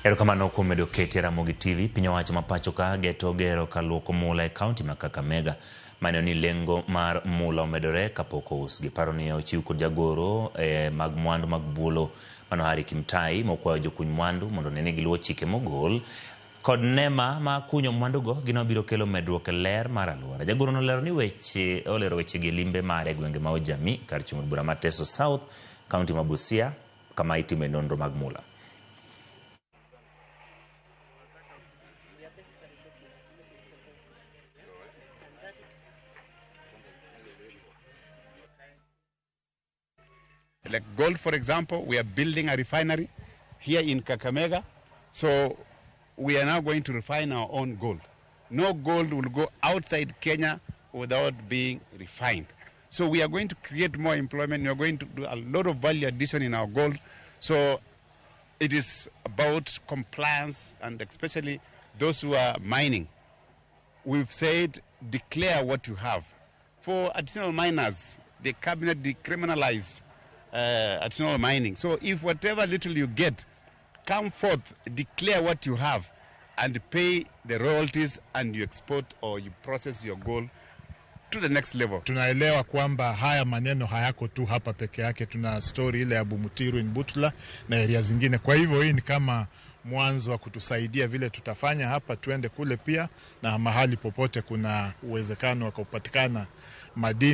Erokamano kuom medo keti Ramogi TV, piny owacho ma pacho ka geto gero ka luoko mula e kaunti ma Kakamega. Maneno ni lengo mar mula omedore kapok ous. Giparo ni ochiw kod jagoro mag mwandu mag bulo Manohari Kimtai mokwayo jokuny mwandu mondo nene giluwo chike mogol. Kod nema ma kunyo mwandu go gino biro kelo medruok e ler mar alwora. Jagoro nolero ni olero weche gi limbe mare gwenge ma Ojami kar chung' od bura ma Teso South, kaunti ma Busia, kama itime nonro mag mula. Like gold, for example, we are building a refinery here in Kakamega. So we are now going to refine our own gold. No gold will go outside Kenya without being refined. So we are going to create more employment. We are going to do a lot of value addition in our gold. So it is about compliance, and especially those who are mining. We've said declare what you have. For additional miners, the cabinet decriminalized additional mining. So if whatever little you get, come forth, declare what you have, and pay the royalties, and you export or you process your gold to the next level. Tunaelewa kwamba haya maneno hayako tu hapa peke yake. Tuna story ile ya Bumutiru in Butula na area zingine. Kwa hivyo hii ni kama mwanzo wa kutusaidia vile tutafanya hapa, tuende kule pia, na mahali popote kuna uwezekano wa kupatikana madini.